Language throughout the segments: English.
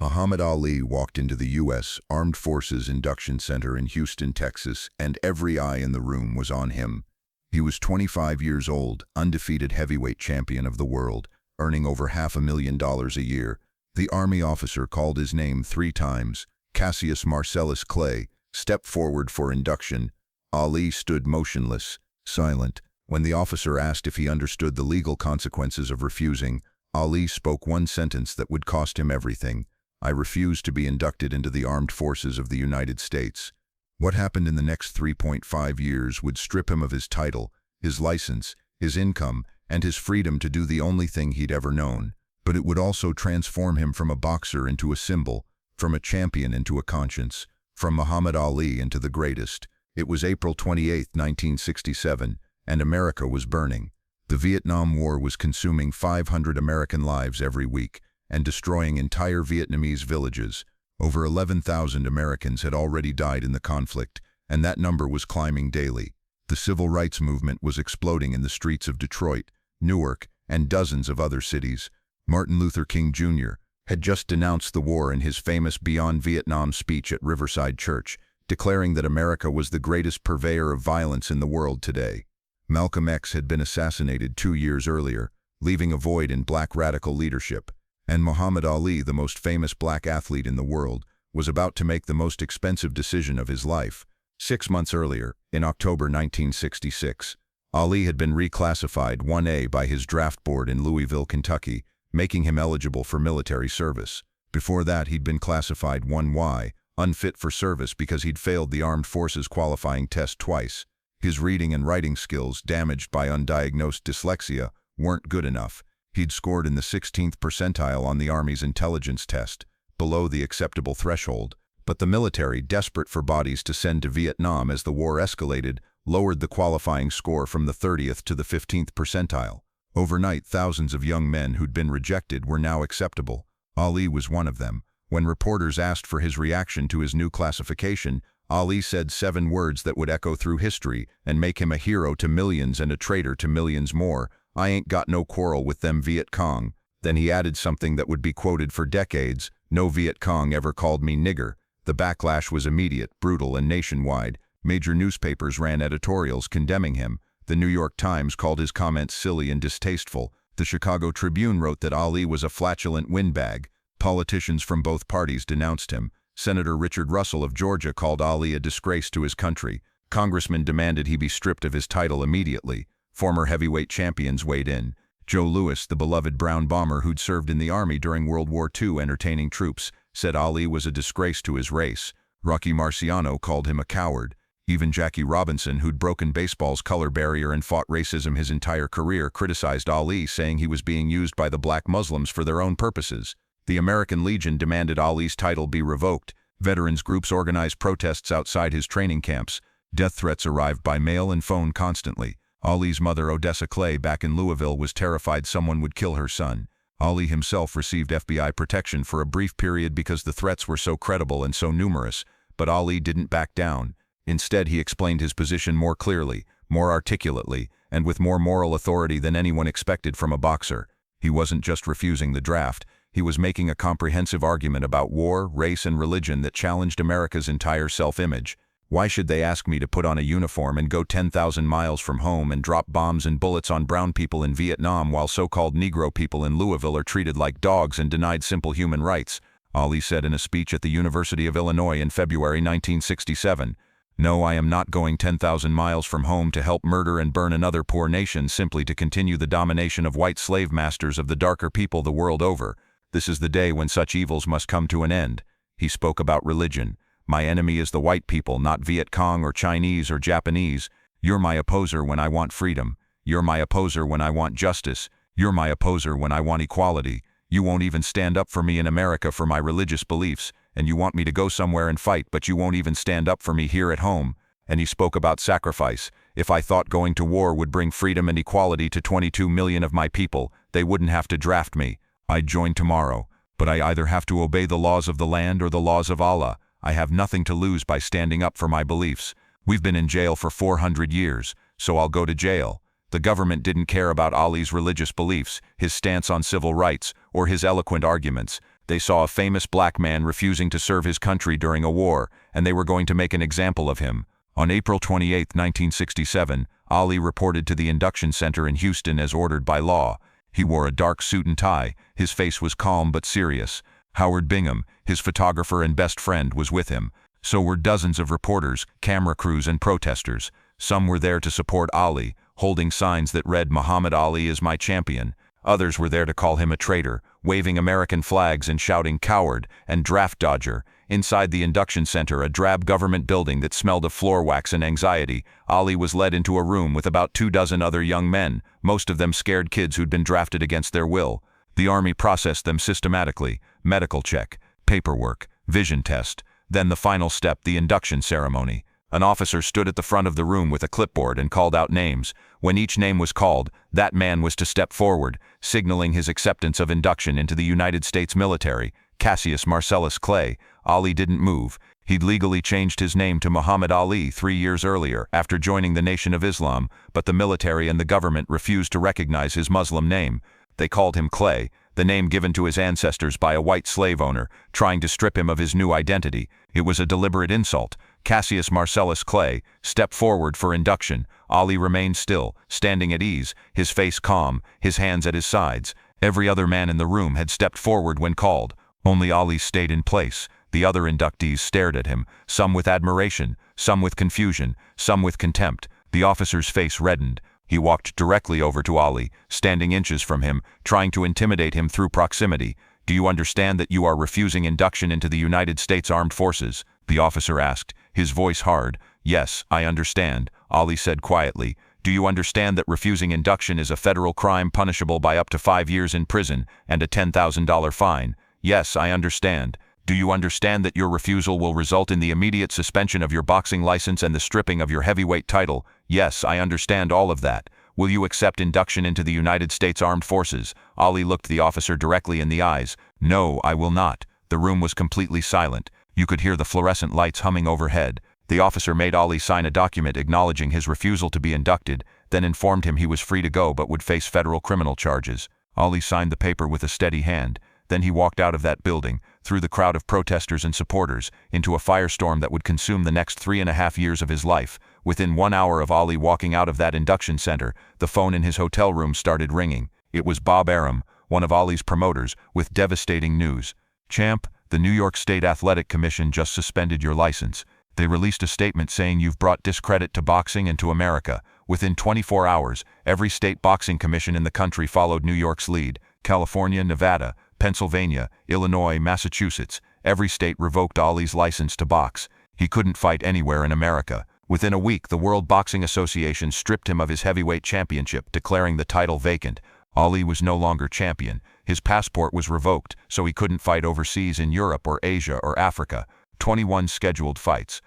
Muhammad Ali walked into the U.S. Armed Forces Induction Center in Houston, Texas, and every eye in the room was on him. He was 25 years old, undefeated heavyweight champion of the world, earning over $500,000 a year. The Army officer called his name 3 times. Cassius Marcellus Clay stepped forward for induction. Ali stood motionless, silent. When the officer asked if he understood the legal consequences of refusing, Ali spoke one sentence that would cost him everything. "I refuse to be inducted into the armed forces of the United States." What happened in the next 3.5 years would strip him of his title, his license, his income, and his freedom to do the only thing he'd ever known. But it would also transform him from a boxer into a symbol, from a champion into a conscience, from Muhammad Ali into the greatest. It was April 28, 1967, and America was burning. The Vietnam War was consuming 500 American lives every week and destroying entire Vietnamese villages. Over 11,000 Americans had already died in the conflict, and that number was climbing daily. The civil rights movement was exploding in the streets of Detroit, Newark, and dozens of other cities. Martin Luther King Jr. had just denounced the war in his famous Beyond Vietnam speech at Riverside Church, declaring that America was the greatest purveyor of violence in the world today. Malcolm X had been assassinated 2 years earlier, leaving a void in black radical leadership. And Muhammad Ali, the most famous black athlete in the world, was about to make the most expensive decision of his life. 6 months earlier, in October 1966, Ali had been reclassified 1A by his draft board in Louisville, Kentucky, making him eligible for military service. Before that, he'd been classified 1Y, unfit for service because he'd failed the Armed Forces qualifying test twice. His reading and writing skills, damaged by undiagnosed dyslexia, weren't good enough. He'd scored in the 16th percentile on the Army's intelligence test, below the acceptable threshold. But the military, desperate for bodies to send to Vietnam as the war escalated, lowered the qualifying score from the 30th to the 15th percentile. Overnight, thousands of young men who'd been rejected were now acceptable. Ali was one of them. When reporters asked for his reaction to his new classification, Ali said 7 words that would echo through history and make him a hero to millions and a traitor to millions more. "I ain't got no quarrel with them Viet Cong." Then he added something that would be quoted for decades: "No Viet Cong ever called me nigger." The backlash was immediate, brutal, and nationwide. Major newspapers ran editorials condemning him. The New York Times called his comments silly and distasteful. The Chicago Tribune wrote that Ali was a flatulent windbag. Politicians from both parties denounced him. Senator Richard Russell of Georgia called Ali a disgrace to his country. Congressmen demanded he be stripped of his title immediately. Former heavyweight champions weighed in. Joe Louis, the beloved brown bomber who'd served in the Army during World War II entertaining troops, said Ali was a disgrace to his race. Rocky Marciano called him a coward. Even Jackie Robinson, who'd broken baseball's color barrier and fought racism his entire career, criticized Ali, saying he was being used by the black Muslims for their own purposes. The American Legion demanded Ali's title be revoked. Veterans groups organized protests outside his training camps. Death threats arrived by mail and phone constantly. Ali's mother, Odessa Clay, back in Louisville, was terrified someone would kill her son. Ali himself received FBI protection for a brief period because the threats were so credible and so numerous. But Ali didn't back down. Instead, he explained his position more clearly, more articulately, and with more moral authority than anyone expected from a boxer. He wasn't just refusing the draft. He was making a comprehensive argument about war, race, and religion that challenged America's entire self-image. Why should they ask me to put on a uniform and go 10,000 miles from home and drop bombs and bullets on brown people in Vietnam while so-called Negro people in Louisville are treated like dogs and denied simple human rights? Ali said in a speech at the University of Illinois in February 1967. "No, I am not going 10,000 miles from home to help murder and burn another poor nation simply to continue the domination of white slave masters of the darker people the world over. This is the day when such evils must come to an end." He spoke about religion. "My enemy is the white people, not Viet Cong or Chinese or Japanese. You're my opposer when I want freedom. You're my opposer when I want justice. You're my opposer when I want equality. You won't even stand up for me in America for my religious beliefs, and you want me to go somewhere and fight, but you won't even stand up for me here at home." And he spoke about sacrifice. "If I thought going to war would bring freedom and equality to 22 million of my people, they wouldn't have to draft me. I'd join tomorrow. But I either have to obey the laws of the land or the laws of Allah. I have nothing to lose by standing up for my beliefs. We've been in jail for 400 years, so I'll go to jail." The government didn't care about Ali's religious beliefs, his stance on civil rights, or his eloquent arguments. They saw a famous black man refusing to serve his country during a war, and they were going to make an example of him. On April 28, 1967, Ali reported to the induction center in Houston as ordered by law. He wore a dark suit and tie. His face was calm but serious. Howard Bingham, his photographer and best friend, was with him. So were dozens of reporters, camera crews, and protesters. Some were there to support Ali, holding signs that read, "Muhammad Ali is my champion." Others were there to call him a traitor, waving American flags and shouting "coward" and "draft dodger." Inside the induction center, a drab government building that smelled of floor wax and anxiety, Ali was led into a room with about 24 other young men, most of them scared kids who'd been drafted against their will. The army processed them systematically: medical check, paperwork, vision test, then the final step, the induction ceremony. An officer stood at the front of the room with a clipboard and called out names. When each name was called, that man was to step forward, signaling his acceptance of induction into the United States military. Cassius Marcellus Clay. Ali didn't move. He'd legally changed his name to Muhammad Ali 3 years earlier, after joining the Nation of Islam, but the military and the government refused to recognize his Muslim name. They called him Clay, the name given to his ancestors by a white slave owner, trying to strip him of his new identity. It was a deliberate insult. Cassius Marcellus Clay stepped forward for induction. Ali remained still, standing at ease, his face calm, his hands at his sides. Every other man in the room had stepped forward when called. Only Ali stayed in place. The other inductees stared at him, some with admiration, some with confusion, some with contempt. The officer's face reddened. He walked directly over to Ali, standing inches from him, trying to intimidate him through proximity. "Do you understand that you are refusing induction into the United States Armed Forces?" the officer asked, his voice hard. "Yes, I understand," Ali said quietly. "Do you understand that refusing induction is a federal crime punishable by up to 5 years in prison and a $10,000 fine?" "Yes, I understand." "Do you understand that your refusal will result in the immediate suspension of your boxing license and the stripping of your heavyweight title?" "Yes, I understand all of that." "Will you accept induction into the United States Armed Forces?" Ali looked the officer directly in the eyes. "No, I will not." The room was completely silent. You could hear the fluorescent lights humming overhead. The officer made Ali sign a document acknowledging his refusal to be inducted, then informed him he was free to go but would face federal criminal charges. Ali signed the paper with a steady hand. Then he walked out of that building, through the crowd of protesters and supporters, into a firestorm that would consume the next 3.5 years of his life. Within 1 hour of Ali walking out of that induction center, the phone in his hotel room started ringing. It was Bob Arum, one of Ali's promoters, with devastating news. "Champ, the New York State Athletic Commission just suspended your license. They released a statement saying you've brought discredit to boxing and to America." Within 24 hours, every state boxing commission in the country followed New York's lead. California, Nevada, Pennsylvania, Illinois, Massachusetts, every state revoked Ali's license to box. He couldn't fight anywhere in America. Within a week, the World Boxing Association stripped him of his heavyweight championship, declaring the title vacant. Ali was no longer champion. His passport was revoked, so he couldn't fight overseas in Europe or Asia or Africa. 21 scheduled fights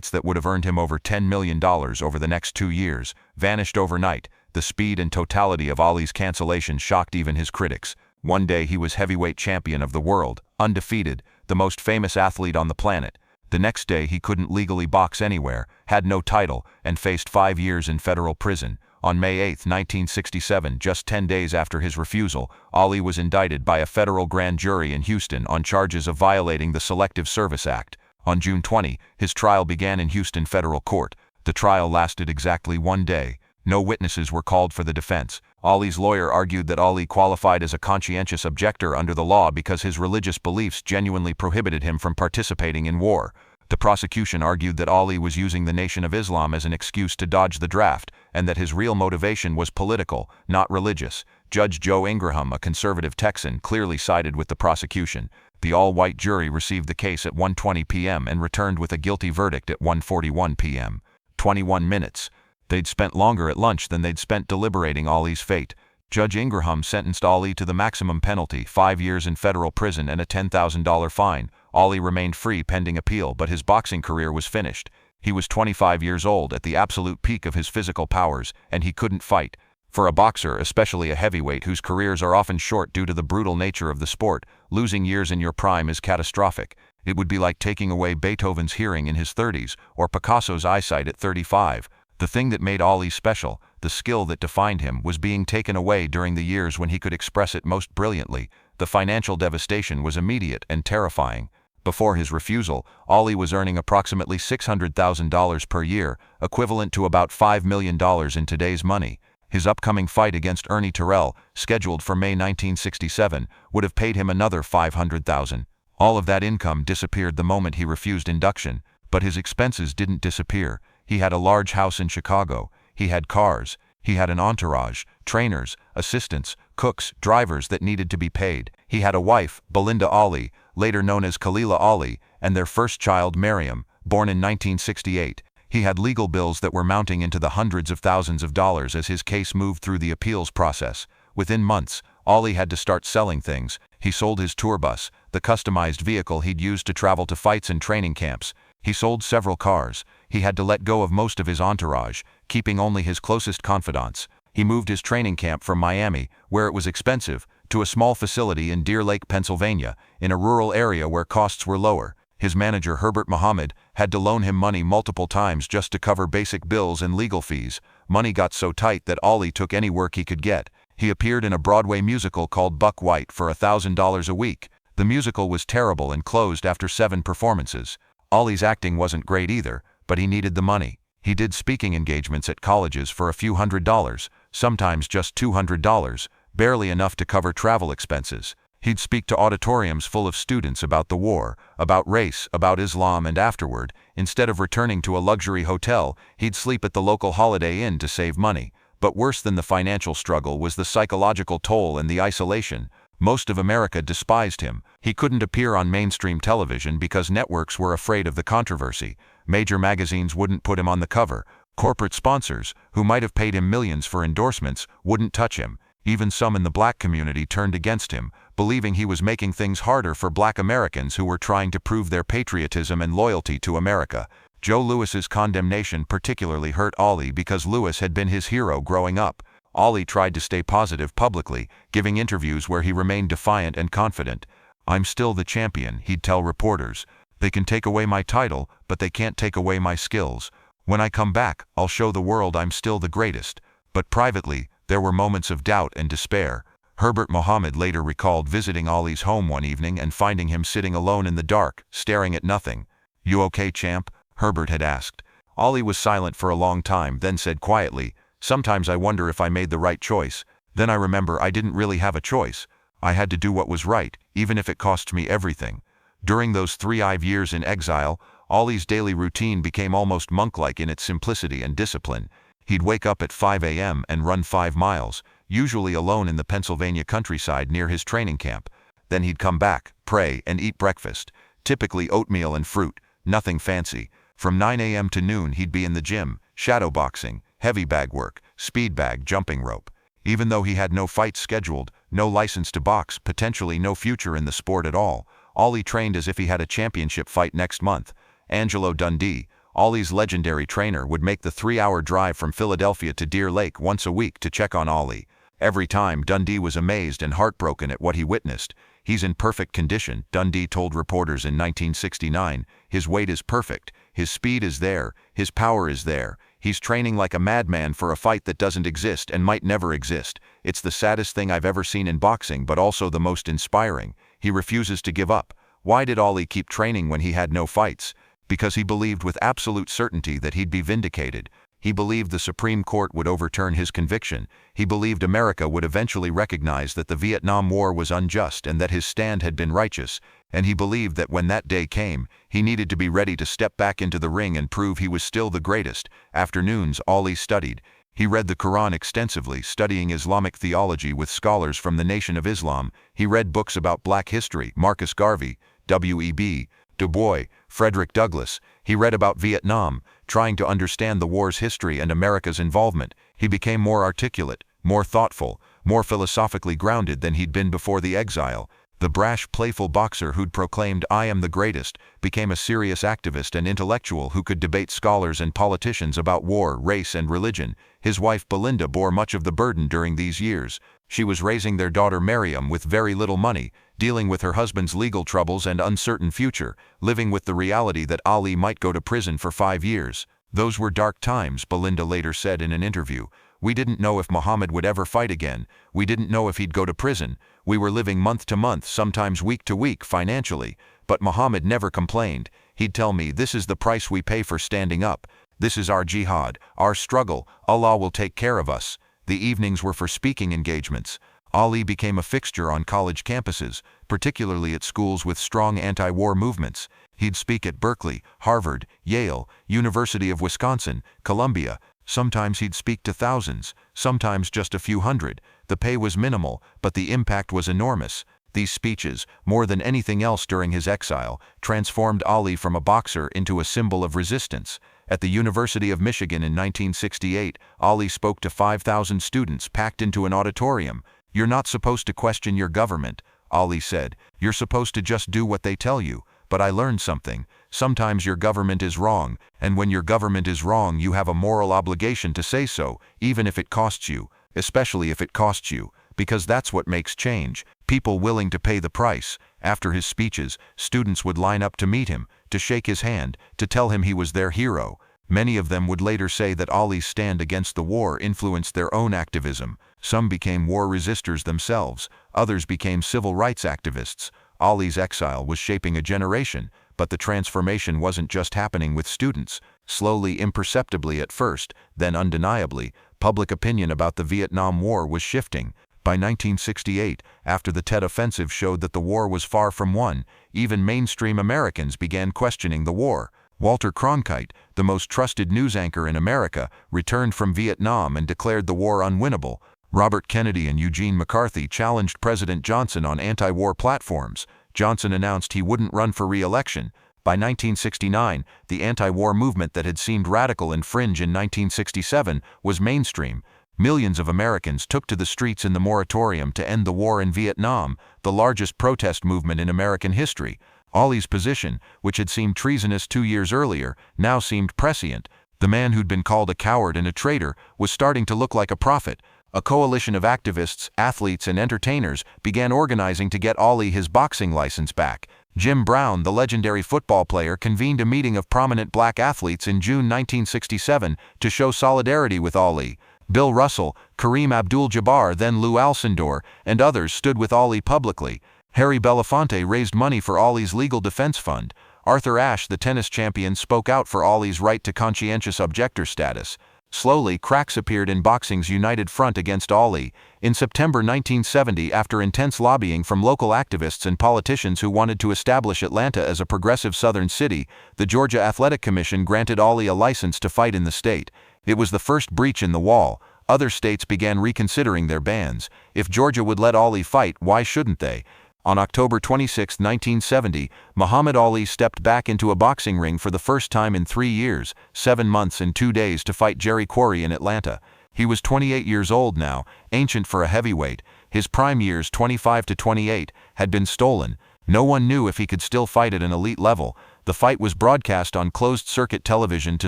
that would have earned him over $10 million over the next 2 years, vanished overnight. The speed and totality of Ali's cancellation shocked even his critics. One day he was heavyweight champion of the world, undefeated, the most famous athlete on the planet. The next day he couldn't legally box anywhere, had no title, and faced 5 years in federal prison. On May 8, 1967, just 10 days after his refusal, Ali was indicted by a federal grand jury in Houston on charges of violating the Selective Service Act. On June 20, his trial began in Houston federal court. The trial lasted exactly 1 day. No witnesses were called for the defense. Ali's lawyer argued that Ali qualified as a conscientious objector under the law because his religious beliefs genuinely prohibited him from participating in war. The prosecution argued that Ali was using the Nation of Islam as an excuse to dodge the draft, and that his real motivation was political, not religious. Judge Joe Ingraham, a conservative Texan, clearly sided with the prosecution. The all-white jury received the case at 1:20 p.m. and returned with a guilty verdict at 1:41 p.m. 21 minutes. They'd spent longer at lunch than they'd spent deliberating Ali's fate. Judge Ingraham sentenced Ali to the maximum penalty, 5 years in federal prison and a $10,000 fine. Ali remained free pending appeal, but his boxing career was finished. He was 25 years old, at the absolute peak of his physical powers, and he couldn't fight. For a boxer, especially a heavyweight whose careers are often short due to the brutal nature of the sport, losing years in your prime is catastrophic. It would be like taking away Beethoven's hearing in his 30s, or Picasso's eyesight at 35. The thing that made Ali special, the skill that defined him, was being taken away during the years when he could express it most brilliantly. The financial devastation was immediate and terrifying. Before his refusal, Ali was earning approximately $600,000 per year, equivalent to about $5 million in today's money. His upcoming fight against Ernie Terrell, scheduled for May 1967, would have paid him another $500,000. All of that income disappeared the moment he refused induction, but his expenses didn't disappear. He had a large house in Chicago. He had cars. He had an entourage, trainers, assistants, cooks, drivers that needed to be paid. He had a wife, Belinda Ali, later known as Khalilah Ali, and their first child, Miriam, born in 1968. He had legal bills that were mounting into the hundreds of thousands of dollars as his case moved through the appeals process. Within months, Ali had to start selling things. He sold his tour bus, the customized vehicle he'd used to travel to fights and training camps. He sold several cars. He had to let go of most of his entourage, keeping only his closest confidants. He moved his training camp from Miami, where it was expensive, to a small facility in Deer Lake, Pennsylvania, in a rural area where costs were lower. His manager, Herbert Muhammad, had to loan him money multiple times just to cover basic bills and legal fees. Money got so tight that Ali took any work he could get. He appeared in a Broadway musical called Buck White for $1,000 a week. The musical was terrible and closed after 7 performances. Ali's acting wasn't great either, but he needed the money. He did speaking engagements at colleges for a few $100s, sometimes just $200, barely enough to cover travel expenses. He'd speak to auditoriums full of students about the war, about race, about Islam, and afterward, instead of returning to a luxury hotel, he'd sleep at the local Holiday Inn to save money. But worse than the financial struggle was the psychological toll and the isolation. Most of America despised him. He couldn't appear on mainstream television because networks were afraid of the controversy. Major magazines wouldn't put him on the cover. Corporate sponsors, who might have paid him millions for endorsements, wouldn't touch him. Even some in the black community turned against him, believing he was making things harder for black Americans who were trying to prove their patriotism and loyalty to America. Joe Louis's condemnation particularly hurt Ali because Louis had been his hero growing up. Ali tried to stay positive publicly, giving interviews where he remained defiant and confident. "I'm still the champion," he'd tell reporters. "They can take away my title, but they can't take away my skills. When I come back, I'll show the world I'm still the greatest." But privately, there were moments of doubt and despair. Herbert Muhammad later recalled visiting Ali's home one evening and finding him sitting alone in the dark, staring at nothing. "You okay, champ?" Herbert had asked. Ali was silent for a long time, then said quietly, "Sometimes I wonder if I made the right choice. Then I remember I didn't really have a choice. I had to do what was right, even if it cost me everything." During those 3 years in exile, Ali's daily routine became almost monk-like in its simplicity and discipline. He'd wake up at 5 a.m. and run 5 miles, usually alone in the Pennsylvania countryside near his training camp. Then he'd come back, pray, and eat breakfast, typically oatmeal and fruit, nothing fancy. From 9 a.m. to noon he'd be in the gym, shadowboxing, heavy bag work, speed bag, jumping rope. Even though he had no fights scheduled, no license to box, potentially no future in the sport at all, Ali trained as if he had a championship fight next month. Angelo Dundee, Ali's legendary trainer, would make the 3-hour drive from Philadelphia to Deer Lake once a week to check on Ali. Every time, Dundee was amazed and heartbroken at what he witnessed. "He's in perfect condition," Dundee told reporters in 1969. "His weight is perfect. His speed is there. His power is there. He's training like a madman for a fight that doesn't exist and might never exist. It's the saddest thing I've ever seen in boxing, but also the most inspiring. He refuses to give up." Why did Ali keep training when he had no fights? Because he believed with absolute certainty that he'd be vindicated. He believed the Supreme Court would overturn his conviction. He believed America would eventually recognize that the Vietnam War was unjust and that his stand had been righteous. And he believed that when that day came, he needed to be ready to step back into the ring and prove he was still the greatest. Afternoons, Ali studied. He read the Quran extensively, studying Islamic theology with scholars from the Nation of Islam. He read books about black history, Marcus Garvey, W.E.B. Du Bois, Frederick Douglass. He read about Vietnam, trying to understand the war's history and America's involvement. He became more articulate, more thoughtful, more philosophically grounded than he'd been before the exile. The brash, playful boxer who'd proclaimed "I am the greatest" became a serious activist and intellectual who could debate scholars and politicians about war, race, and religion. His wife Belinda bore much of the burden during these years. She was raising their daughter Miriam with very little money, dealing with her husband's legal troubles and uncertain future, living with the reality that Ali might go to prison for 5 years. "Those were dark times," Belinda later said in an interview. We didn't know if Muhammad would ever fight again. We didn't know if he'd go to prison. We were living month to month, sometimes week to week, financially. But Muhammad never complained. He'd tell me, this is the price we pay for standing up. This is our jihad, our struggle. Allah will take care of us. The evenings were for speaking engagements. Ali became a fixture on college campuses, particularly at schools with strong anti-war movements. He'd speak at Berkeley, Harvard, Yale, University of Wisconsin, Columbia. Sometimes he'd speak to thousands, sometimes just a few hundred. The pay was minimal, but the impact was enormous. These speeches, more than anything else during his exile, transformed Ali from a boxer into a symbol of resistance. At the University of Michigan in 1968, Ali spoke to 5,000 students packed into an auditorium. "You're not supposed to question your government," Ali said. "You're supposed to just do what they tell you. But I learned something. Sometimes your government is wrong, and when your government is wrong, you have a moral obligation to say so, even if it costs you, especially if it costs you, because that's what makes change. People willing to pay the price." After his speeches, students would line up to meet him, to shake his hand, to tell him he was their hero. Many of them would later say that Ali's stand against the war influenced their own activism. Some became war resistors themselves, others became civil rights activists. Ali's exile was shaping a generation, but the transformation wasn't just happening with students. Slowly, imperceptibly at first, then undeniably, public opinion about the Vietnam War was shifting. By 1968, after the Tet Offensive showed that the war was far from won, even mainstream Americans began questioning the war. Walter Cronkite, the most trusted news anchor in America, returned from Vietnam and declared the war unwinnable. Robert Kennedy and Eugene McCarthy challenged President Johnson on anti-war platforms. Johnson announced he wouldn't run for re-election. By 1969, the anti-war movement that had seemed radical and fringe in 1967 was mainstream. Millions of Americans took to the streets in the moratorium to end the war in Vietnam, the largest protest movement in American history. Ali's position, which had seemed treasonous 2 years earlier, now seemed prescient. The man who'd been called a coward and a traitor was starting to look like a prophet. A coalition of activists, athletes, and entertainers began organizing to get Ali his boxing license back. Jim Brown, the legendary football player, convened a meeting of prominent black athletes in June 1967 to show solidarity with Ali. Bill Russell, Kareem Abdul-Jabbar, then Lou Alcindor, and others stood with Ali publicly. Harry Belafonte raised money for Ali's legal defense fund. Arthur Ashe, the tennis champion, spoke out for Ali's right to conscientious objector status. Slowly, cracks appeared in boxing's united front against Ali. In September 1970, after intense lobbying from local activists and politicians who wanted to establish Atlanta as a progressive southern city, the Georgia Athletic Commission granted Ali a license to fight in the state. It was the first breach in the wall. Other states began reconsidering their bans. If Georgia would let Ali fight, why shouldn't they? On October 26, 1970, Muhammad Ali stepped back into a boxing ring for the first time in 3 years, 7 months and 2 days to fight Jerry Quarry in Atlanta. He was 28 years old now, ancient for a heavyweight. His prime years, 25 to 28, had been stolen. No one knew if he could still fight at an elite level. The fight was broadcast on closed-circuit television to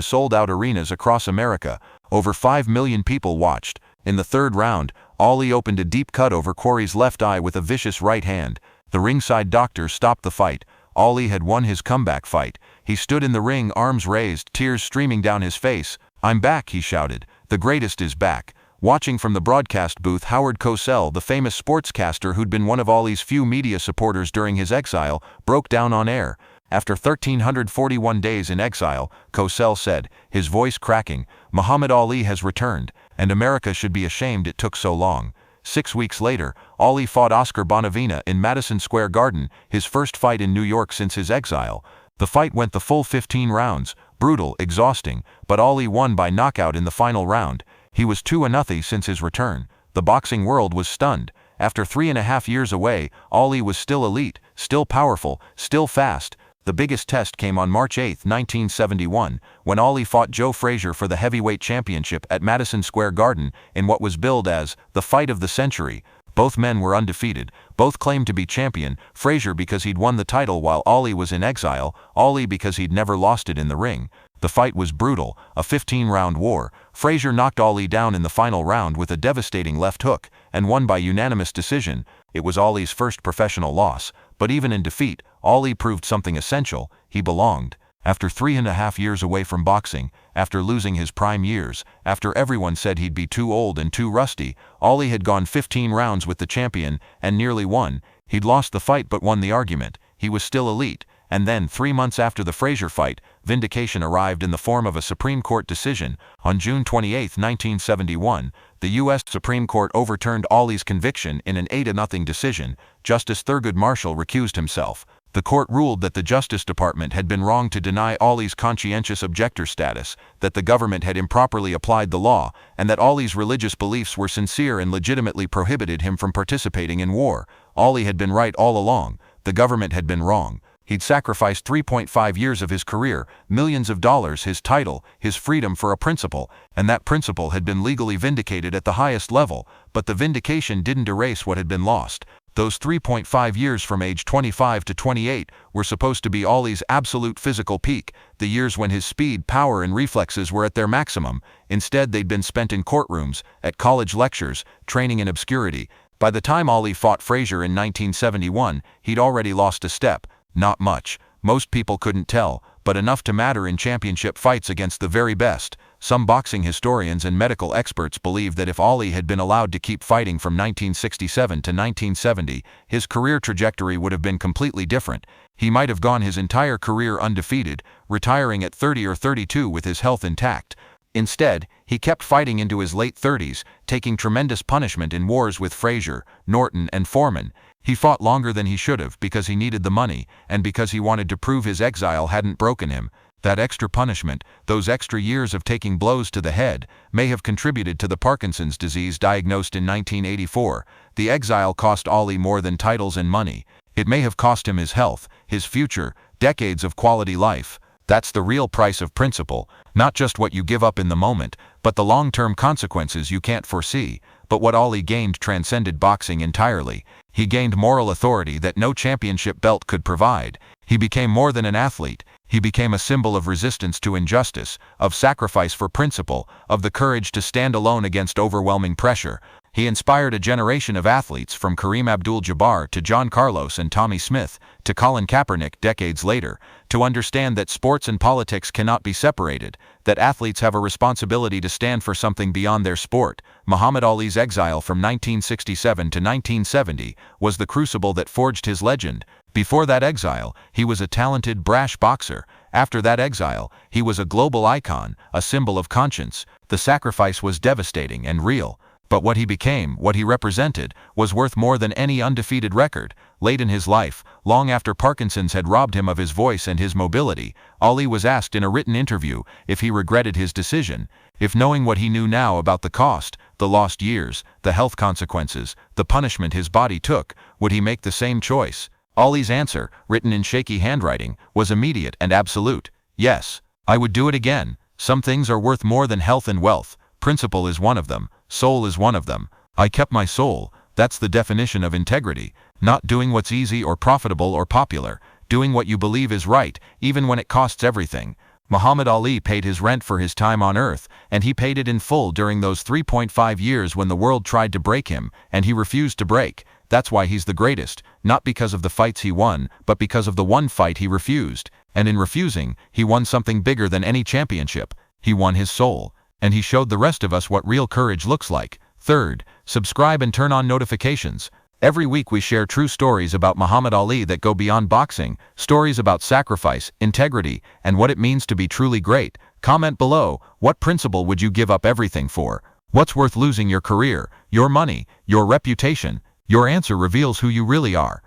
sold-out arenas across America. Over 5 million people watched. In the third round, Ali opened a deep cut over Quarry's left eye with a vicious right hand. The ringside doctor stopped the fight. Ali had won his comeback fight. He stood in the ring, arms raised, tears streaming down his face. "I'm back," he shouted. "The greatest is back." Watching from the broadcast booth, Howard Cosell, the famous sportscaster who'd been one of Ali's few media supporters during his exile, broke down on air. After 1,341 days in exile, Cosell said, his voice cracking, "Muhammad Ali has returned, and America should be ashamed it took so long." 6 weeks later, Ali fought Oscar Bonavena in Madison Square Garden, his first fight in New York since his exile. The fight went the full 15 rounds, brutal, exhausting, but Ali won by knockout in the final round. He was 2-0 since his return. The boxing world was stunned. After 3.5 years away, Ali was still elite, still powerful, still fast. The biggest test came on March 8, 1971, when Ali fought Joe Frazier for the heavyweight championship at Madison Square Garden in what was billed as the fight of the century. Both men were undefeated. Both claimed to be champion, Frazier because he'd won the title while Ali was in exile, Ali because he'd never lost it in the ring. The fight was brutal, a 15-round war. Frazier knocked Ali down in the final round with a devastating left hook, and won by unanimous decision. It was Ali's first professional loss, but even in defeat, Ali proved something essential: he belonged. After 3.5 years away from boxing, after losing his prime years, after everyone said he'd be too old and too rusty, Ali had gone 15 rounds with the champion and nearly won. He'd lost the fight but won the argument. He was still elite. And then, 3 months after the Frazier fight, vindication arrived in the form of a Supreme Court decision. On June 28, 1971, the U.S. Supreme Court overturned Ali's conviction in an 8-0 decision. Justice Thurgood Marshall recused himself. The court ruled that the Justice Department had been wrong to deny Ali's conscientious objector status, that the government had improperly applied the law, and that Ali's religious beliefs were sincere and legitimately prohibited him from participating in war. Ali had been right all along. The government had been wrong. He'd sacrificed 3.5 years of his career, millions of dollars, his title, his freedom for a principle, and that principle had been legally vindicated at the highest level, but the vindication didn't erase what had been lost. Those 3.5 years from age 25 to 28 were supposed to be Ali's absolute physical peak, the years when his speed, power, and reflexes were at their maximum. Instead, they'd been spent in courtrooms, at college lectures, training in obscurity. By the time Ali fought Frazier in 1971, he'd already lost a step. Not much. Most people couldn't tell, but enough to matter in championship fights against the very best. Some boxing historians and medical experts believe that if Ali had been allowed to keep fighting from 1967 to 1970, his career trajectory would have been completely different. He might have gone his entire career undefeated, retiring at 30 or 32 with his health intact. Instead, he kept fighting into his late 30s, taking tremendous punishment in wars with Frazier, Norton, and Foreman. He fought longer than he should have because he needed the money, and because he wanted to prove his exile hadn't broken him. That extra punishment, those extra years of taking blows to the head, may have contributed to the Parkinson's disease diagnosed in 1984. The exile cost Ali more than titles and money. It may have cost him his health, his future, decades of quality life. That's the real price of principle, not just what you give up in the moment, but the long-term consequences you can't foresee. But what Ali gained transcended boxing entirely. He gained moral authority that no championship belt could provide. He became more than an athlete. He became a symbol of resistance to injustice, of sacrifice for principle, of the courage to stand alone against overwhelming pressure. He inspired a generation of athletes from Kareem Abdul-Jabbar to John Carlos and Tommy Smith to Colin Kaepernick decades later, to understand that sports and politics cannot be separated, that athletes have a responsibility to stand for something beyond their sport. Muhammad Ali's exile from 1967 to 1970 was the crucible that forged his legend. Before that exile, he was a talented, brash boxer. After that exile, he was a global icon, a symbol of conscience. The sacrifice was devastating and real. But what he became, what he represented, was worth more than any undefeated record. Late in his life, long after Parkinson's had robbed him of his voice and his mobility, Ali was asked in a written interview if he regretted his decision, if knowing what he knew now about the cost, the lost years, the health consequences, the punishment his body took, would he make the same choice? Ali's answer, written in shaky handwriting, was immediate and absolute. Yes, I would do it again. Some things are worth more than health and wealth. Principle is one of them. Soul is one of them. I kept my soul. That's the definition of integrity. Not doing what's easy or profitable or popular. Doing what you believe is right, even when it costs everything. Muhammad Ali paid his rent for his time on earth, and he paid it in full during those 3.5 years when the world tried to break him, and he refused to break. That's why he's the greatest, not because of the fights he won, but because of the one fight he refused. And in refusing, he won something bigger than any championship. He won his soul. And he showed the rest of us what real courage looks like. Third, subscribe and turn on notifications. Every week we share true stories about Muhammad Ali that go beyond boxing, stories about sacrifice, integrity, and what it means to be truly great. Comment below, what principle would you give up everything for? What's worth losing your career, your money, your reputation? Your answer reveals who you really are.